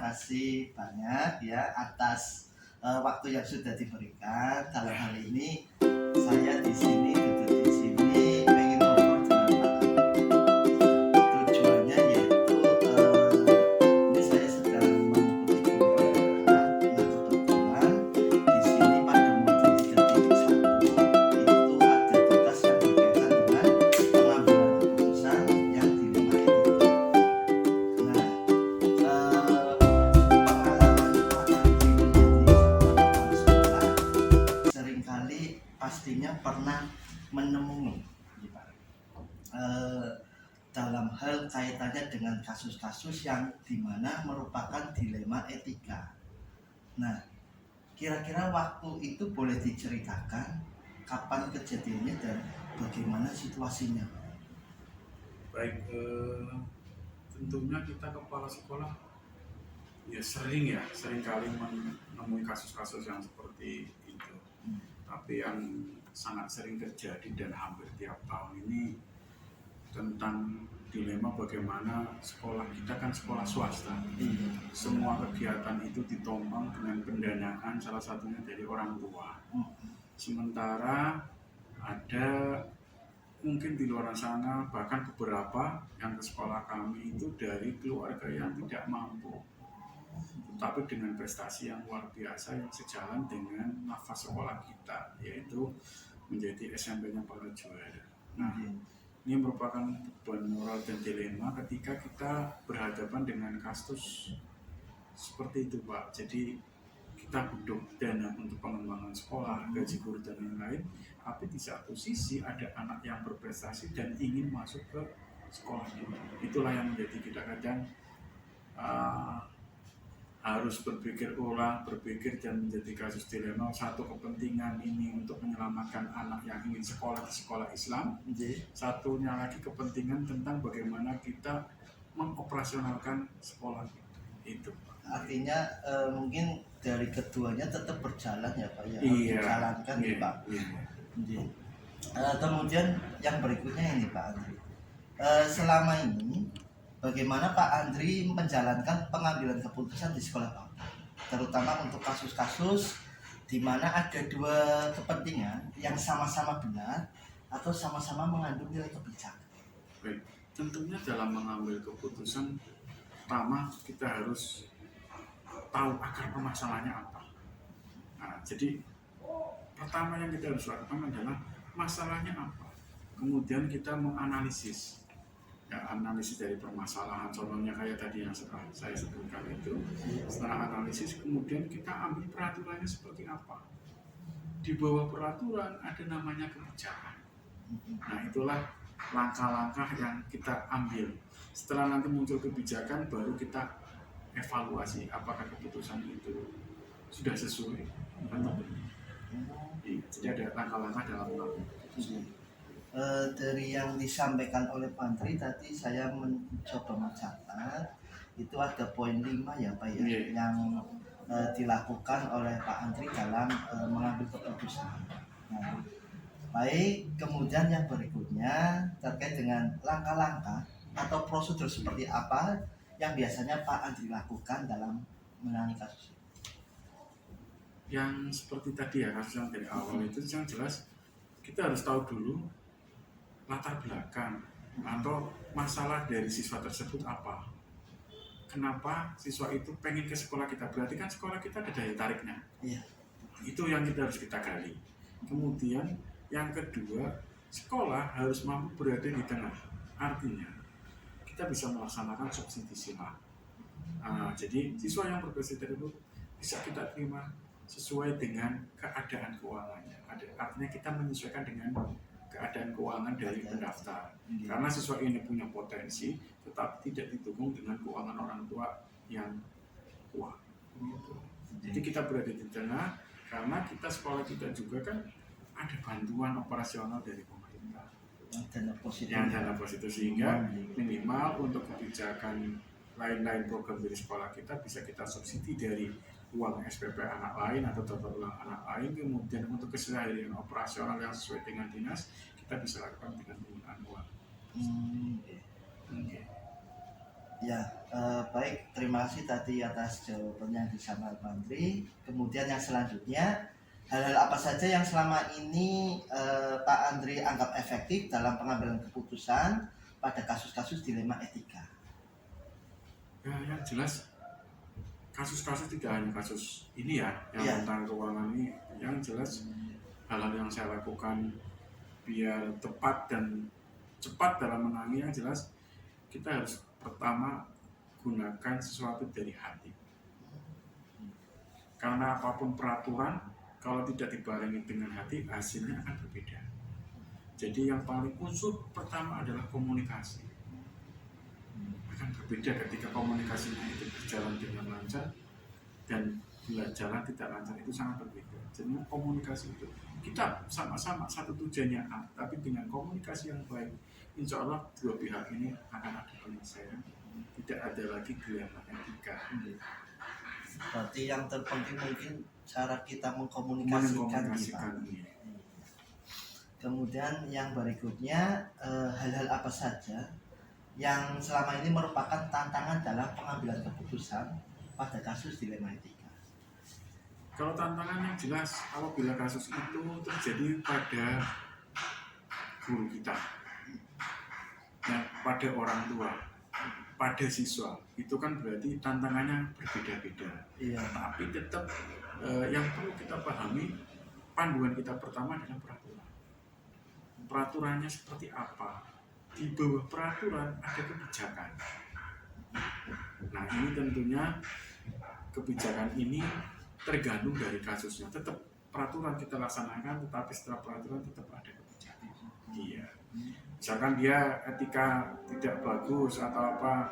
kasih banyak ya atas waktu yang sudah diberikan. Dalam hal ini saya di sini duduk di sini pengen ngobrol dengan Pak. Tujuannya yaitu ini saya sedang mengikuti kuliah. Nah kebetulan di sini pada modul 3.1 itu ada tugas yang berkaitan dengan pengambilan keputusan yang dilema etika. Nah seringkali pastinya pernah menemui dalam hal kaitannya dengan kasus-kasus yang dimana merupakan dilema etika. Nah, kira-kira waktu itu boleh diceritakan kapan kejadiannya dan bagaimana situasinya? Baik, tentunya kita kepala sekolah ya sering kali menemui kasus-kasus yang seperti itu. Tapi yang sangat sering terjadi dan hampir tiap tahun ini tentang dilema bagaimana sekolah kita kan sekolah swasta. Semua kegiatan itu ditopang dengan pendanaan salah satunya dari orang tua. Sementara ada mungkin di luar sana bahkan beberapa yang ke sekolah kami itu dari keluarga yang tidak mampu, tapi dengan prestasi yang luar biasa yang sejalan dengan nafas sekolah kita, yaitu menjadi SMP-nya para juara. Nah, ini merupakan beban moral dan dilema ketika kita berhadapan dengan kasus seperti itu, Pak. Jadi kita butuh dana untuk pengembangan sekolah, gaji guru dan lain-lain, tapi di satu sisi ada anak yang berprestasi dan ingin masuk ke sekolah ini. Itulah yang menjadi kita kadang harus berpikir ulang, berpikir dan menjadi kasus dilema. Satu kepentingan ini untuk menyelamatkan anak yang ingin sekolah di sekolah Islam, satunya lagi kepentingan tentang bagaimana kita mengoperasionalkan sekolah itu. Artinya mungkin dari keduanya tetap berjalan ya Pak ya, dijalankan ya Pak. Kemudian yang berikutnya ini Pak Andri, selama ini bagaimana Pak Andri menjalankan pengambilan keputusan di sekolah Pak, terutama untuk kasus-kasus di mana ada dua kepentingan yang sama-sama benar atau sama-sama mengandung nilai kebijakan? Baik, tentunya dalam mengambil keputusan pertama kita harus tahu akar permasalahannya apa. Nah, jadi pertama yang kita harus lakukan adalah masalahnya apa. Kemudian kita menganalisis, ya, analisis dari permasalahan. Contohnya kayak tadi yang saya sebutkan itu. Setelah analisis, kemudian kita ambil peraturannya seperti apa. Di bawah peraturan ada namanya kebijakan. Nah, itulah langkah-langkah yang kita ambil. Setelah nanti muncul kebijakan, baru kita evaluasi apakah keputusan itu sudah sesuai atau belum. Jadi ada langkah-langkah dalam mengambil keputusan. Dari yang disampaikan oleh Pak Andri tadi saya mencoba mencatat itu ada poin 5 ya Pak ya, yang dilakukan oleh Pak Andri dalam mengambil keputusan. Nah, baik, kemudian yang berikutnya terkait dengan langkah-langkah atau prosedur seperti apa yang biasanya Pak Andri lakukan dalam menangani kasus ini? Yang seperti tadi ya, kasus yang dari awal itu yang jelas kita harus tahu dulu latar belakang atau masalah dari siswa tersebut apa. Kenapa siswa itu pengen ke sekolah kita? Berarti kan sekolah kita ada daya tariknya. Iya. Itu yang kita harus kita gali. Kemudian yang kedua, sekolah harus mampu berada di tengah. Artinya kita bisa melaksanakan subsidi sila. Jadi siswa yang berprestasi itu bisa kita terima sesuai dengan keadaan keuangannya. Artinya kita menyesuaikan dengan keadaan keuangan dari pendaftar. Karena siswa ini punya potensi, tetapi tidak didukung dengan keuangan orang tua yang kuat. Jadi kita berada di tengah, karena kita sekolah kita juga kan ada bantuan operasional dari pemerintah. Yang dana positif sehingga minimal untuk kebijakan lain-lain program dari sekolah kita bisa kita subsidi dari uang SPP anak lain atau tata ulang anak lain. Kemudian untuk keseharian operasional yang sesuai dengan dinas kita bisa lakukan dengan penggunaan uang. Ya, baik. Terima kasih tadi atas jawabannya yang disampaikan Pak Andri. Kemudian yang selanjutnya, hal-hal apa saja yang selama ini Pak Andri anggap efektif dalam pengambilan keputusan pada kasus-kasus dilema etika? Ya, yang jelas kasus-kasus tidak hanya kasus ini ya, yang Iya. tentang keuangan ini. Yang jelas hal-hal yang saya lakukan biar tepat dan cepat dalam menangani, yang jelas kita harus pertama gunakan sesuatu dari hati. Karena apapun peraturan, kalau tidak dibarengi dengan hati, hasilnya akan berbeda. Jadi yang paling unsur pertama adalah komunikasi. Akan berbeda ketika komunikasinya itu berjalan dengan lancar, dan bila jalan tidak lancar itu sangat berbeda. Jadi komunikasi itu kita sama-sama satu tujuannya A, tapi dengan komunikasi yang baik, insya Allah dua pihak ini akan ada penyelesaian. Tidak ada lagi dilema etika. Berarti yang terpenting mungkin cara kita mengkomunikasikan kita. Ini. Kemudian yang berikutnya, hal-hal apa saja yang selama ini merupakan tantangan dalam pengambilan keputusan pada kasus dilema etika? Kalau tantangan yang jelas, apabila kasus itu terjadi pada guru kita, ya, pada orang tua, pada siswa, itu kan berarti tantangannya berbeda-beda. Iya. Tapi tetap yang perlu kita pahami, panduan kita pertama adalah peraturan. Peraturannya seperti apa? Di bawah peraturan ada kebijakan. Nah, ini tentunya kebijakan ini tergantung dari kasusnya. Tetap peraturan kita laksanakan, tetapi setelah peraturan tetap ada kebijakan. Iya. Misalkan dia etika tidak bagus atau apa,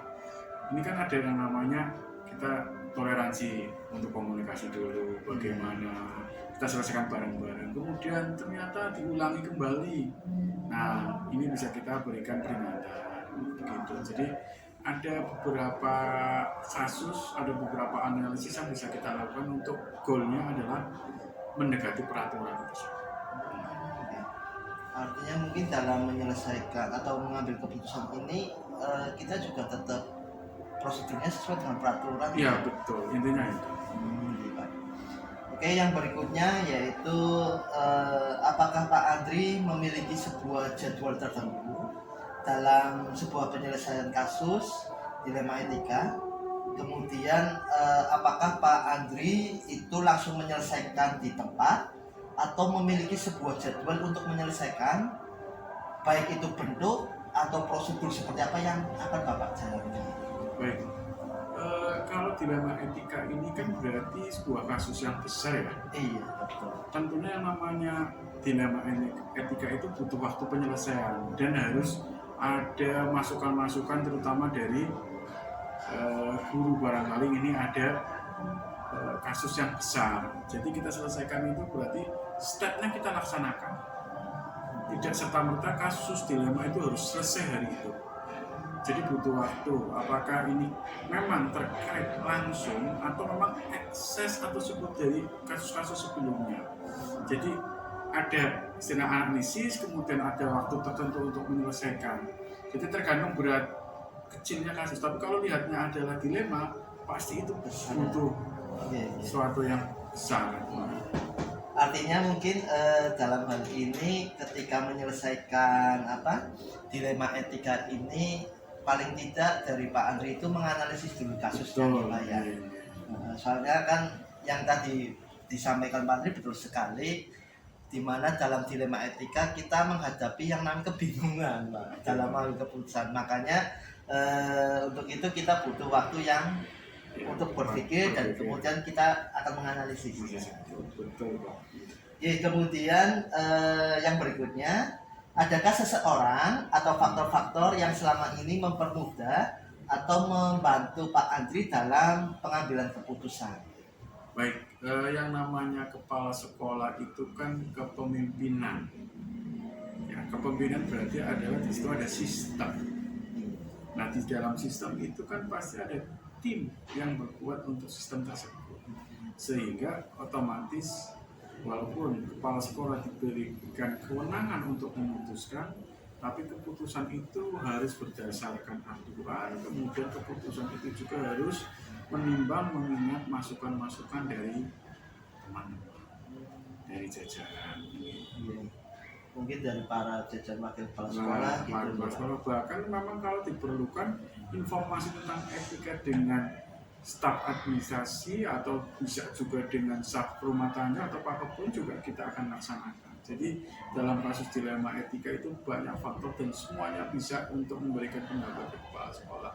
ini kan ada yang namanya kita toleransi untuk komunikasi dulu, bagaimana kita selesaikan bareng-bareng, kemudian ternyata diulangi kembali. Nah, ini bisa kita berikan peringatan begitu. Jadi ada beberapa kasus, ada beberapa analisis yang bisa kita lakukan untuk goalnya adalah mendekati peraturan tersebut. Artinya mungkin dalam menyelesaikan atau mengambil keputusan ini, kita juga tetap prosedurnya sesuai dengan peraturan. Iya, betul, intinya itu. Oke, yang berikutnya yaitu apakah Pak Andri memiliki sebuah jadwal tertentu dalam sebuah penyelesaian kasus dilema etika? Kemudian apakah Pak Andri itu langsung menyelesaikan di tempat atau memiliki sebuah jadwal untuk menyelesaikan, baik itu bentuk atau prosedur seperti apa yang akan Bapak jalankan? Baik, kalau dilema etika ini kan berarti sebuah kasus yang besar ya. Iya, betul. Tentunya yang namanya dilema etika itu butuh waktu penyelesaian dan harus ada masukan-masukan terutama dari guru. Barangkali ini ada kasus yang besar, jadi kita selesaikan itu berarti stepnya kita laksanakan. Tidak serta-merta kasus dilema itu harus selesai hari itu. Jadi butuh waktu. Apakah ini memang terkait langsung atau memang ekses atau sebut dari kasus-kasus sebelumnya. Jadi ada istilah analisis, kemudian ada waktu tertentu untuk menyelesaikan. Jadi tergantung berat kecilnya kasus. Tapi kalau lihatnya adalah dilema, pasti itu butuh sesuatu yang besar. Artinya mungkin dalam hal ini ketika menyelesaikan dilema etika ini, paling tidak dari Pak Andri itu menganalisis dulu kasusnya ya. Soalnya kan yang tadi disampaikan Pak Andri betul sekali, di mana dalam dilema etika kita menghadapi yang namanya kebingungan Pak, dalam hal keputusan. Makanya untuk itu kita butuh waktu yang untuk berpikir dan kemudian kita akan menganalisis. Betul. Ya, kemudian yang berikutnya, adakah seseorang atau faktor-faktor yang selama ini mempermudah atau membantu Pak Andri dalam pengambilan keputusan? Baik, yang namanya kepala sekolah itu kan kepemimpinan. Ya, kepemimpinan berarti adalah di situ ada sistem. Nah, di dalam sistem itu kan pasti ada tim yang berbuat untuk sistem tersebut. Sehingga otomatis walaupun kepala sekolah diberikan kewenangan untuk memutuskan, Tapi keputusan itu harus berdasarkan aturan, kemudian keputusan itu juga harus menimbang mengingat masukan-masukan dari teman-teman, dari jajaran. Iya. Mungkin dari para jajaran wakil kepala sekolah gitu. Kepala sekolah, bahkan memang kalau diperlukan informasi tentang etika dengan staf administrasi atau bisa juga dengan staf rumah tangga atau apapun juga kita akan laksanakan. Jadi dalam kasus dilema etika itu banyak faktor dan semuanya bisa untuk memberikan pendapat ke kepala sekolah.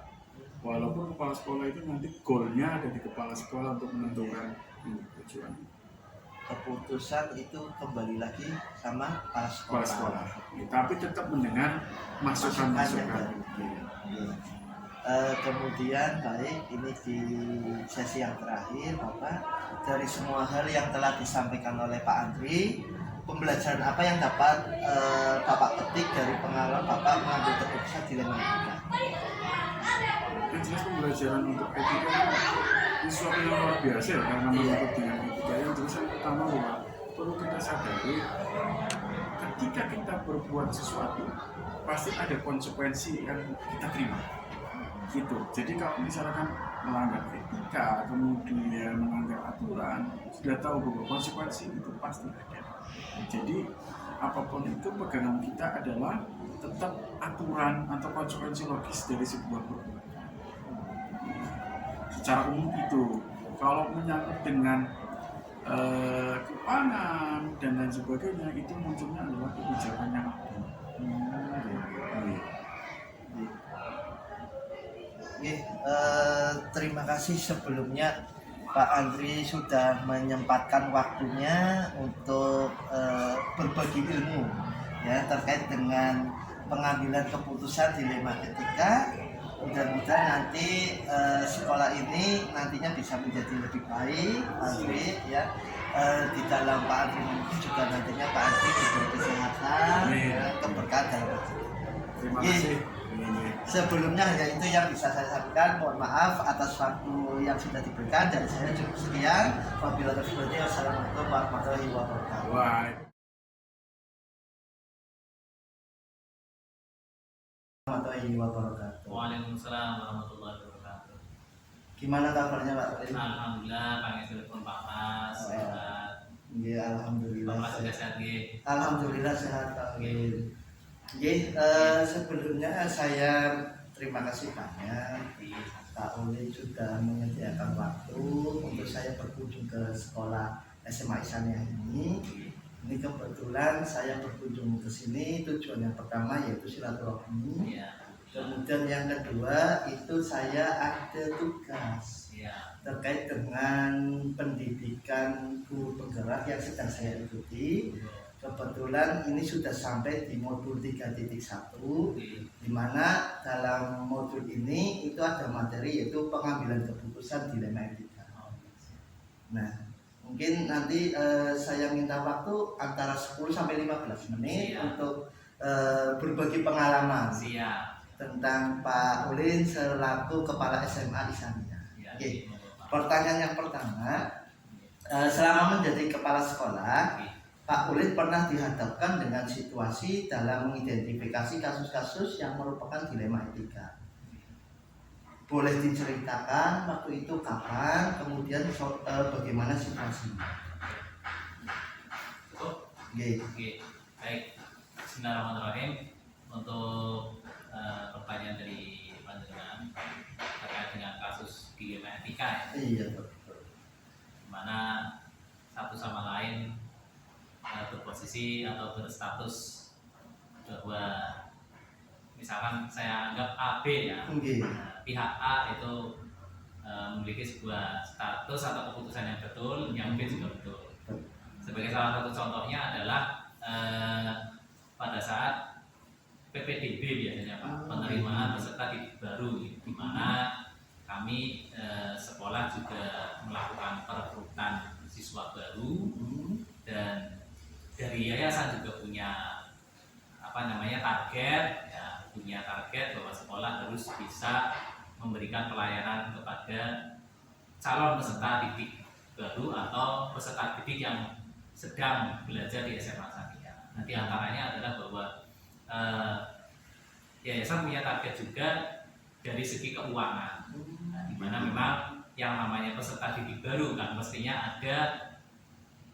Walaupun kepala sekolah itu nanti goalnya ada di kepala sekolah untuk menentukan tujuan. Keputusan itu kembali lagi sama para Kepala sekolah. sekolah. Tapi tetap mendengar masukan-masukan. Kemudian baik, ini di sesi yang terakhir Bapak, dari semua hal yang telah disampaikan oleh Pak Andri, pembelajaran apa yang dapat Bapak petik dari pengalaman Bapak mengambil keputusan dilema etika? Yang jelas pembelajaran untuk etika itu sesuatu yang luar biasa ya, karena menyangkut dengan etika. Yang jelas yang pertama bahwa perlu kita sadari ketika kita berbuat sesuatu pasti ada konsekuensi yang kita terima. Gitu. Jadi kalau misalkan melanggar etika, kemudian melanggar aturan, sudah tahu bahwa konsekuensi itu pasti ada. Jadi apapun itu pegangan kita adalah tetap aturan atau konsekuensi logis dari sebuah perbuatan. Secara umum itu, kalau menyangkut dengan keuangan dan lain sebagainya, itu munculnya adalah kebijakan yang ada. Terima kasih sebelumnya Pak Andri sudah menyempatkan waktunya untuk berbagi ilmu ya terkait dengan pengambilan keputusan dilema etika. Mudah-mudahan nanti sekolah ini nantinya bisa menjadi lebih baik, Andri ya. Di dalam Pak Andri mungkin juga nantinya Pak Andri diberi kesehatan, ya, keberkahan dalam hidup. Terima kasih. Sebelumnya hanya itu yang bisa saya sampaikan. Mohon maaf atas waktu yang sudah diberikan dan saya cukup sekian. Wabillahi taufiq wal hidayah. Wassalamualaikum warahmatullahi wabarakatuh. Warahmatullahi wabarakatuh. Waalaikumsalam warahmatullahi wabarakatuh. Gimana kabarnya Pak? Alhamdulillah, panggil telepon Pak Mas. Sehat. Ya, alhamdulillah. Pak Mas sudah sehat nggih? Alhamdulillah sehat Pak. Sebelumnya saya terima kasih banyak Pak Ulin sudah menyediakan waktu untuk saya berkunjung ke sekolah SMA Ihsaniyah ini. Ini kebetulan saya berkunjung ke sini tujuan yang pertama yaitu silaturahmi. Kemudian yang kedua itu saya ada tugas terkait dengan pendidikan guru penggerak yang sedang saya ikuti. Kebetulan ini sudah sampai di modul 3.1 di mana dalam modul ini itu ada materi yaitu pengambilan keputusan dilema etika. Nah, mungkin nanti saya minta waktu antara 10 sampai 15 menit untuk berbagi pengalaman tentang Pak Ulin selaku Kepala SMA Ihsaniyah. Oke. Pertanyaan yang pertama, selama menjadi kepala sekolah, Pak Ulin pernah dihadapkan dengan situasi dalam mengidentifikasi kasus-kasus yang merupakan dilema etika. Boleh diceritakan waktu itu kapan, kemudian bagaimana situasinya? Oke. Baik. Bismillahirrahmanirrahim. Untuk pertanyaan dari panjenengan terkait dengan kasus dilema etika ya. Iya, betul. Mana satu sama lain berposisi atau berstatus bahwa misalkan saya anggap AB ya, pihak A itu memiliki sebuah status atau keputusan yang betul, yang B juga betul. Sebagai salah satu contohnya adalah pada saat PPDB biasanya Pak, penerimaan peserta didik baru, di mana kami sekolah juga melakukan perekrutan siswa baru dan dari yayasan juga punya target ya, punya target bahwa sekolah harus bisa memberikan pelayanan kepada calon peserta didik baru atau peserta didik yang sedang belajar di SMA Ihsaniyah. Nanti antaranya adalah bahwa yayasan punya target juga dari segi keuangan. Nah, di mana memang yang namanya peserta didik baru kan mestinya ada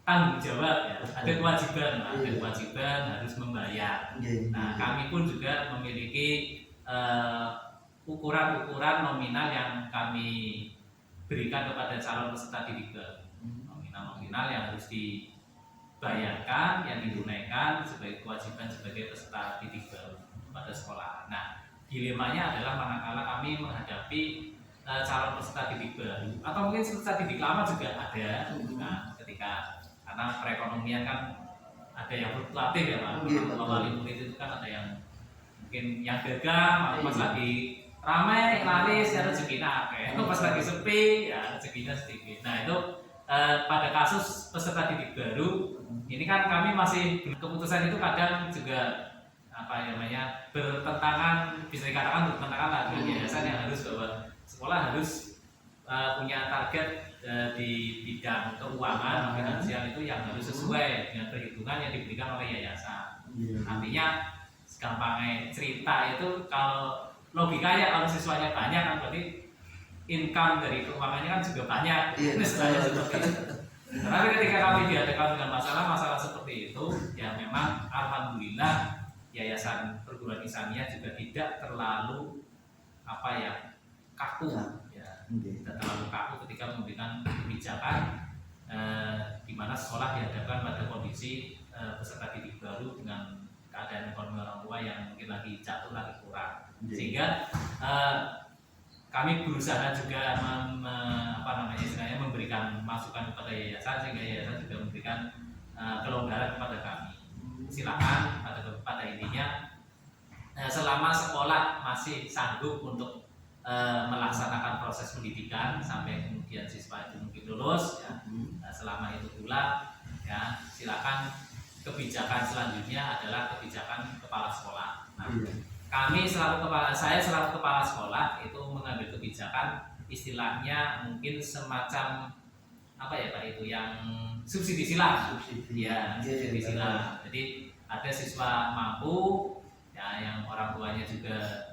tanggung jawab ya, ada kewajiban harus membayar. Nah, kami pun juga memiliki ukuran-ukuran nominal yang kami berikan kepada calon peserta didik baru. Nominal yang harus dibayarkan, yang ditunaikan sebagai kewajiban sebagai peserta didik baru pada sekolah. Nah, dilemanya adalah manakala kami menghadapi calon peserta didik baru atau mungkin peserta didik lama juga ada. Nah, ketika karena perekonomian kan ada yang fluktuatif ya Pak. Wali murid itu kan ada yang mungkin yang gagal, pas lagi ramai laris ya rezekinya akeh. Itu pas lagi sepi ya rezekinya sedikit. Nah, itu pada kasus peserta didik baru ini kan kami masih keputusan itu kadang juga apa namanya bertentangan, bisa dikatakan bertentangan dengan yayasan yang harus bahwa sekolah harus punya target di bidang keuangan finansial itu yang harus sesuai dengan perhitungan yang diberikan oleh yayasan. Artinya gampangnya cerita itu kalau logikanya kalau siswanya banyak kan berarti income dari keuangannya kan juga banyak. Misalnya seperti itu. Tapi ketika kami dihadapkan dengan masalah seperti itu, ya memang alhamdulillah yayasan perguruan Insania juga tidak terlalu apa ya kaku ya, tidak terlalu kaku ketika memberikan kebijakan di mana sekolah dihadapkan pada kondisi peserta didik baru dengan keadaan ekonomi orang tua yang mungkin lagi jatuh lagi kurang, sehingga kami berusaha juga istilahnya memberikan masukan kepada yayasan sehingga yayasan juga memberikan kelonggaran kepada kami. Silakan pada intinya selama sekolah masih sanggup untuk melaksanakan proses pendidikan sampai kemudian siswa itu mungkin lulus ya, selama itu pula ya silakan. Kebijakan selanjutnya adalah kebijakan kepala sekolah. Nah, saya selaku kepala sekolah itu mengambil kebijakan istilahnya mungkin semacam apa ya Pak itu yang subsidi silang. Ya, subsidi silang. Jadi ada siswa mampu ya yang orang tuanya juga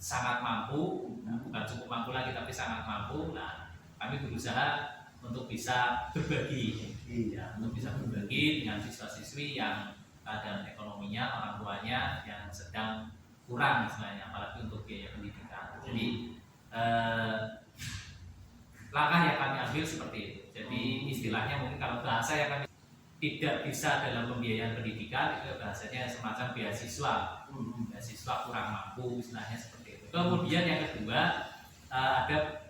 sangat mampu, bukan cukup mampu lagi tapi sangat mampu. Nah, kami berusaha untuk bisa berbagi ya, untuk bisa berbagi dengan siswa-siswi yang keadaan ekonominya orang tuanya yang sedang kurang misalnya, apalagi untuk biaya pendidikan. Jadi langkah yang kami ambil seperti itu. Jadi istilahnya mungkin kalau bahasa yang kami tidak bisa dalam pembiayaan pendidikan itu bahasanya semacam beasiswa kurang mampu istilahnya seperti itu. Kemudian yang kedua ada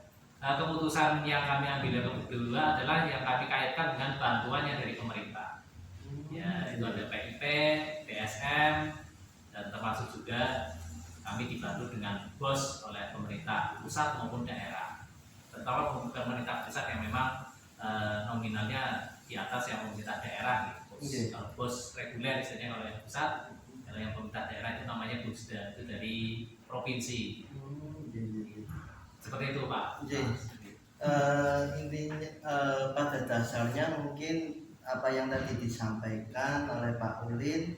keputusan yang kami ambil yang kedua adalah yang kami kaitkan dengan bantuan yang dari pemerintah. Ya, itu ada PIP, PSM, dan termasuk juga kami dibantu dengan BOS oleh pemerintah pusat maupun daerah. Terutama pemerintah pusat yang memang nominalnya di atas yang pemerintah daerah gitu. Kalau BOS reguler istilahnya kalau yang pusat, kalau yang pemerintah daerah itu namanya BUSDA, itu dari provinsi. Seperti itu Pak. Intinya pada dasarnya mungkin apa yang tadi disampaikan oleh Pak Ulin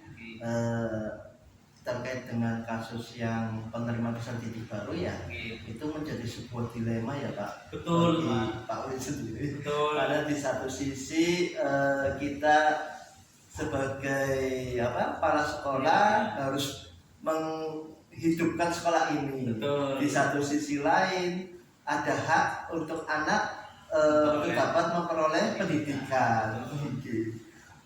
terkait dengan kasus yang penerima peserta didik baru ya, itu menjadi sebuah dilema ya Pak. Betul Pak Ulin sendiri. Betul. Karena di satu sisi kita sebagai para sekolah harus menghidupkan sekolah ini. Betul. Di satu sisi lain ada hak untuk anak untuk dapat memperoleh pendidikan.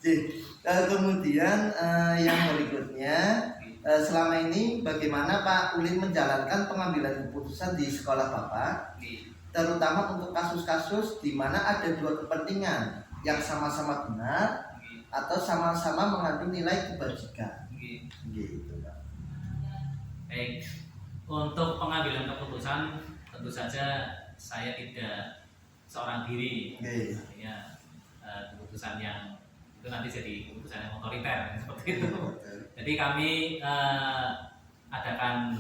Jadi, kemudian yang berikutnya selama ini bagaimana Pak Ulin menjalankan pengambilan keputusan di sekolah Bapak, terutama untuk kasus-kasus di mana ada dua kepentingan yang sama-sama benar atau sama-sama mengandung nilai kebajikan. Gitu Pak. Baik, untuk pengambilan keputusan tentu saja saya tidak seorang diri. Artinya keputusan yang itu nanti jadi keputusan yang otoriter seperti itu. Jadi kami adakan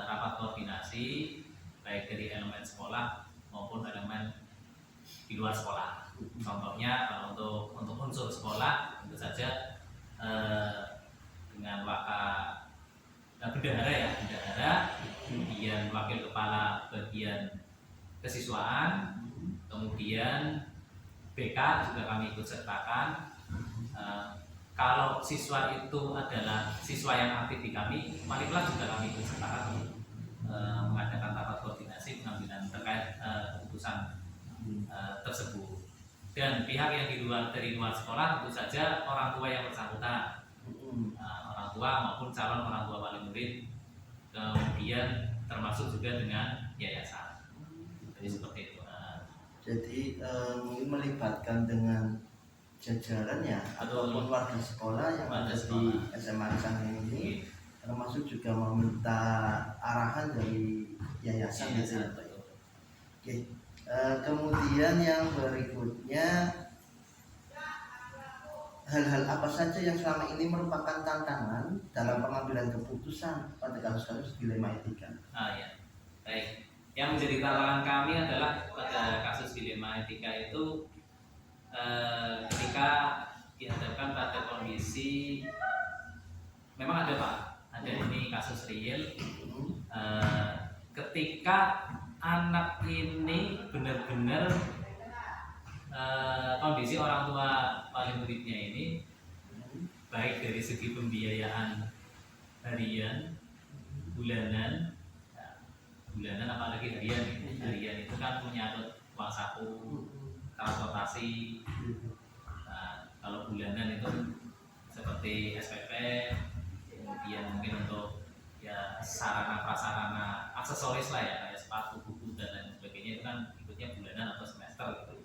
rapat koordinasi baik dari elemen sekolah maupun elemen di luar sekolah. Contohnya kalau untuk unsur sekolah tentu saja dengan bendahara ya, bendahara, kemudian wakil kepala bagian kesiswaan, kemudian BK juga kami ikut sertakan. Kalau siswa itu adalah siswa yang aktif di kami, wali kelas juga kami ikut sertakan mengadakan rapat koordinasi pengambilan terkait keputusan tersebut. Dan pihak yang dari luar sekolah tentu saja orang tua yang bersangkutan, orang tua maupun calon orang tua wali murid, kemudian termasuk juga dengan yayasan. Jadi seperti itu. Jadi mungkin melibatkan dengan jajarannya ataupun warga sekolah yang ada di SMA Cangeng ini, termasuk juga meminta arahan dari yayasan. Oke. Kemudian yang berikutnya, hal-hal apa saja yang selama ini merupakan tantangan dalam pengambilan keputusan pada kasus-kasus dilema etika? Ya, baik. Yang menjadi tantangan kami adalah pada kasus dilema etika itu ketika dihadapkan pada kondisi memang ada Pak, ada ini kasus real ketika anak ini benar-benar kondisi orang tua wali muridnya ini baik dari segi pembiayaan harian, bulanan apalagi harian itu kan menyangkut uang saku, transportasi. Kalau bulanan itu seperti SPP, kemudian mungkin untuk ya sarana prasarana aksesoris lah ya, kayak sepatu, buku dan lain sebagainya, itu kan ikutnya bulanan atau semester gitu.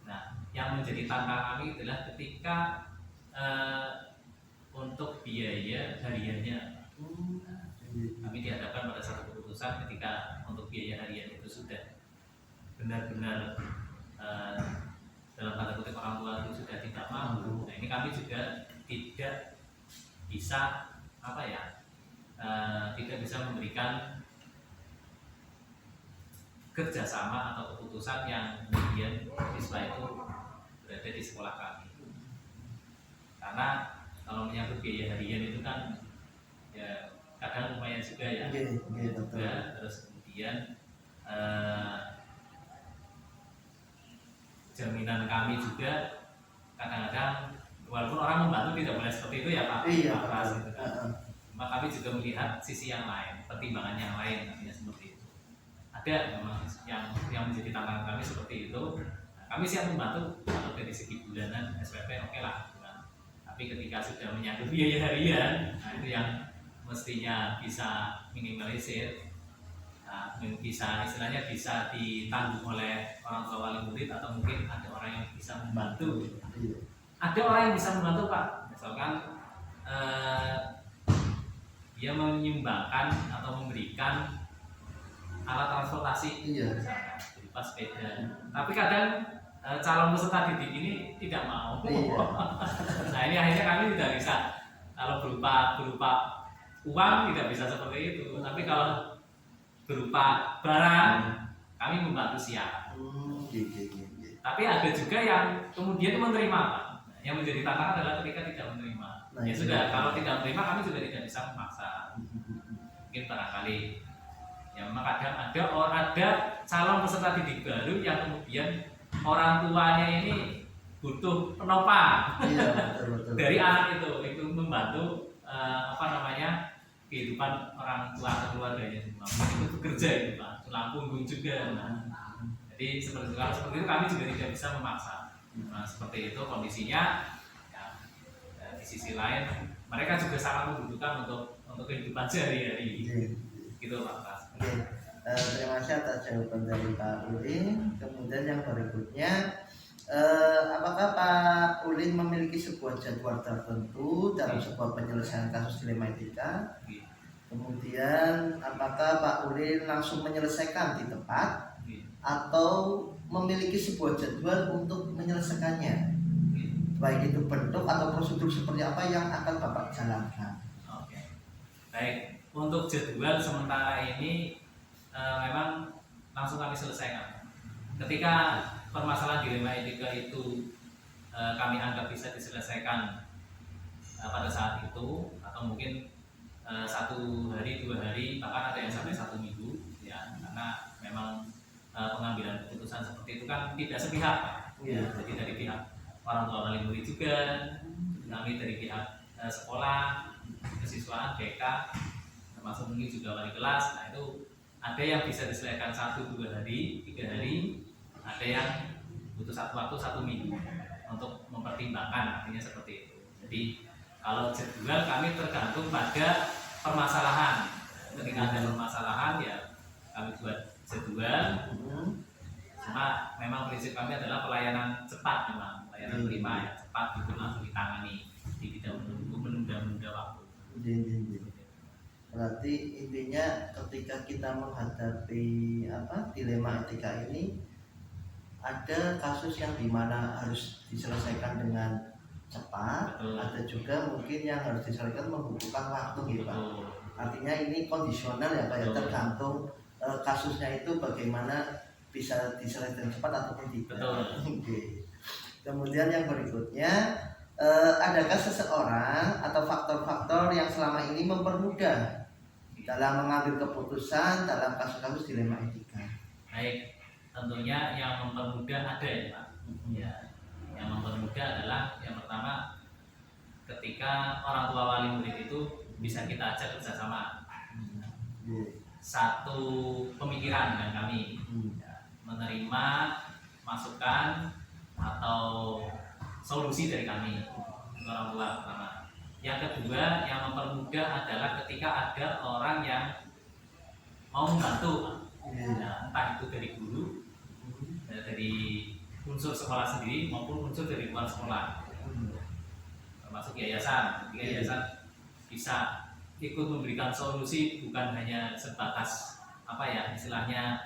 Nah, yang menjadi tantangan kami adalah ketika untuk biaya hariannya. Kami dihadapkan pada satu keputusan ketika untuk biaya harian itu sudah benar-benar dalam tanda kutip orang tua itu sudah tidak mampu. Nah, ini kami juga tidak bisa tidak bisa memberikan kerjasama atau keputusan yang kemudian siswa itu berada di sekolah kami. Karena kalau menyangkut biaya harian itu kan ya kadang lumayan juga ya. Terus kemudian jaminan kami juga kadang-kadang walaupun orang membantu tidak boleh seperti itu ya Pak. Iya, Pak gitu kan. Maka kami juga melihat sisi yang lain, pertimbangan yang lain artinya seperti itu. Ada memang yang menjadi tantangan kami seperti itu. Nah, kami siap membantu kalau dari segi bulanan SPP oke lah. Gitu kan. Tapi ketika sudah menyangkut biaya harian, nah itu yang mestinya bisa minimalisir, bisa istilahnya bisa ditanggung oleh orang tua wali murid atau mungkin ada orang yang bisa membantu. Ada orang yang bisa membantu Pak, misalkan dia menyumbangkan atau memberikan alat transportasi, misalkan berupa sepeda. Tapi kadang calon peserta didik ini tidak mau. Nah ini akhirnya kami tidak bisa, kalau berupa uang tidak bisa seperti itu, tapi kalau berupa barang kami membantu siap. Tapi ada juga yang kemudian menerima Pak. Yang menjadi tantangan adalah ketika tidak menerima. Ya sudah, kalau tidak menerima kami juga tidak bisa memaksa. Mungkin barangkali ya memang kadang ada calon peserta didik baru yang kemudian orang tuanya ini butuh penopang dari anak itu membantu kehidupan orang tua atau keluarganya semua. Itu bekerja itu Pak, tulang punggung juga. Jadi seperti itu kami juga tidak bisa memaksa. Nah, seperti itu kondisinya. Ya, di sisi lain mereka juga sangat membutuhkan untuk kehidupan sehari-hari. Gitu Pak. Terima kasih atas jawaban dari Pak Ulin. Kemudian yang berikutnya, apakah Pak Ulin memiliki sebuah jadwal tertentu dalam sebuah penyelesaian kasus dilema etika? Kemudian apakah Pak Ulin langsung menyelesaikan di tempat atau memiliki sebuah jadwal untuk menyelesaikannya? Baik itu bentuk atau prosedur seperti apa yang akan Bapak jalankan? Oke. Baik, untuk jadwal sementara ini memang langsung kami selesaikan. Ketika permasalahan dilema etika itu kami anggap bisa diselesaikan pada saat itu, atau mungkin 1 hari 2 hari bahkan ada yang sampai 1 minggu ya, karena memang pengambilan keputusan seperti itu kan tidak sepihak ya. Jadi dari pihak orang tua wali murid juga, kami dari pihak sekolah, kesiswaan, BK, termasuk mungkin juga wali kelas. Nah itu ada yang bisa diselesaikan 1-2 hari, 3 hari, ada yang butuh waktu 1 minggu untuk mempertimbangkan, artinya seperti itu. Jadi kalau jadwal kami tergantung pada permasalahan. Ketika ada permasalahan ya kami buat jadwal. Cuma memang prinsip kami adalah pelayanan cepat, memang pelayanan prima ya, cepat itu langsung ditangani, tidak menunda-nunda waktu. Berarti intinya ketika kita menghadapi dilema etika ini, ada kasus yang dimana harus diselesaikan dengan cepat. Betul. Ada juga mungkin yang harus diselesaikan membutuhkan waktu gitu Pak. Artinya ini kondisional ya Pak ya, tergantung kasusnya itu bagaimana bisa diselesaikan cepat ataupun tidak. Oke. Kemudian yang berikutnya, adakah seseorang atau faktor-faktor yang selama ini mempermudah dalam mengambil keputusan dalam kasus-kasus dilema etika? Baik, tentunya yang mempermudah ada ya Pak. Ya, yang mempermudah adalah yang pertama, ketika orang tua wali murid itu bisa kita ajak bersama. Satu pemikiran dengan kami, menerima masukan atau solusi dari kami orang tua pertama. Yang kedua yang mempermudah adalah ketika ada orang yang mau membantu, ya, entah itu dari guru, dari unsur sekolah sendiri maupun unsur dari luar sekolah, termasuk yayasan. Ketika yayasan bisa ikut memberikan solusi, bukan hanya sebatas istilahnya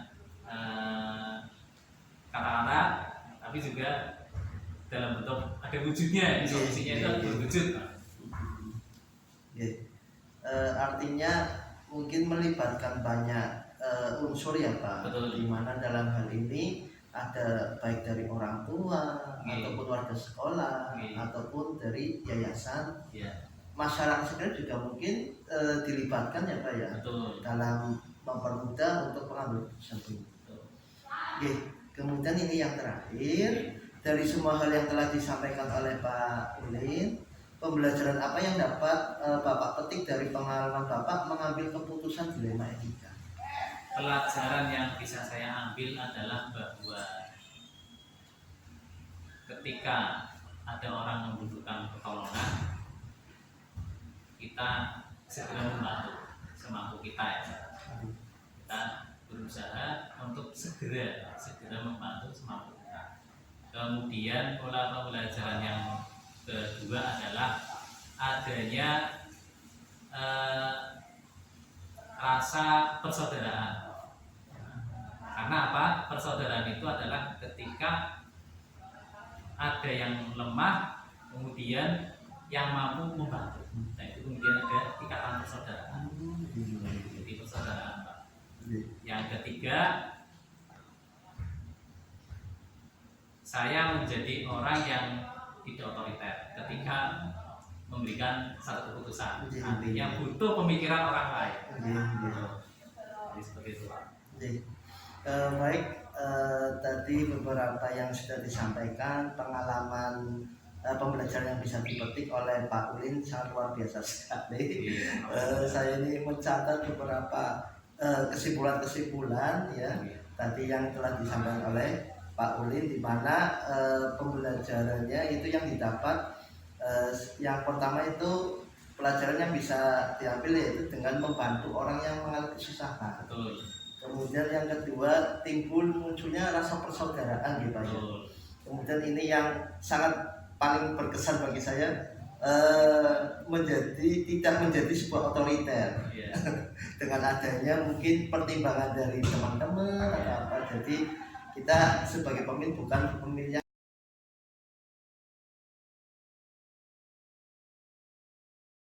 kata-kata, tapi juga dalam bentuk ada wujudnya, solusinya itu berwujud. Artinya mungkin melibatkan banyak unsur ya Pak. Betul. Di mana dalam hal ini ada baik dari orang tua ataupun warga sekolah ataupun dari yayasan. Masyarakat sekitar juga mungkin dilibatkan ya Pak ya. Betul. Dalam mempermudah untuk mengambil keputusan ini. Kemudian ini yang terakhir, dari semua hal yang telah disampaikan oleh Pak Ulin, pembelajaran apa yang dapat Bapak petik dari pengalaman Bapak mengambil keputusan dilema etika? Pelajaran yang bisa saya ambil adalah bahwa ketika ada orang membutuhkan pertolongan, kita segera membantu semampu kita ya. Kita berusaha untuk segera membantu semampu kita. Kemudian pola pembelajaran yang kedua adalah adanya rasa persaudaraan. Karena apa? Persaudaraan itu adalah ketika ada yang lemah, kemudian yang mampu membantu. Nah itu kemudian ada ikatan persaudaraan. Jadi persaudaraan Pak. Yang ketiga, saya menjadi orang yang tidak otoriter ketika memberikan satu keputusan. Artinya butuh pemikiran orang lain. Jadi seperti itu Pak. Baik, tadi beberapa yang sudah disampaikan, pengalaman pembelajaran yang bisa dipetik oleh Pak Ulin sangat luar biasa sekali. Saya ini mencatat beberapa kesimpulan-kesimpulan ya tadi yang telah disampaikan oleh Pak Ulin, di mana pembelajarannya itu yang didapat, yang pertama itu pelajaran yang bisa diambil yaitu dengan membantu orang yang mengalami kesusahan. Betul. Kemudian yang kedua, munculnya rasa persaudaraan gitu ya. Kemudian ini yang sangat paling berkesan bagi saya, tidak menjadi sebuah otoriter. Dengan adanya mungkin pertimbangan dari teman-teman atau apa. Jadi kita sebagai pemimpin bukan pemilih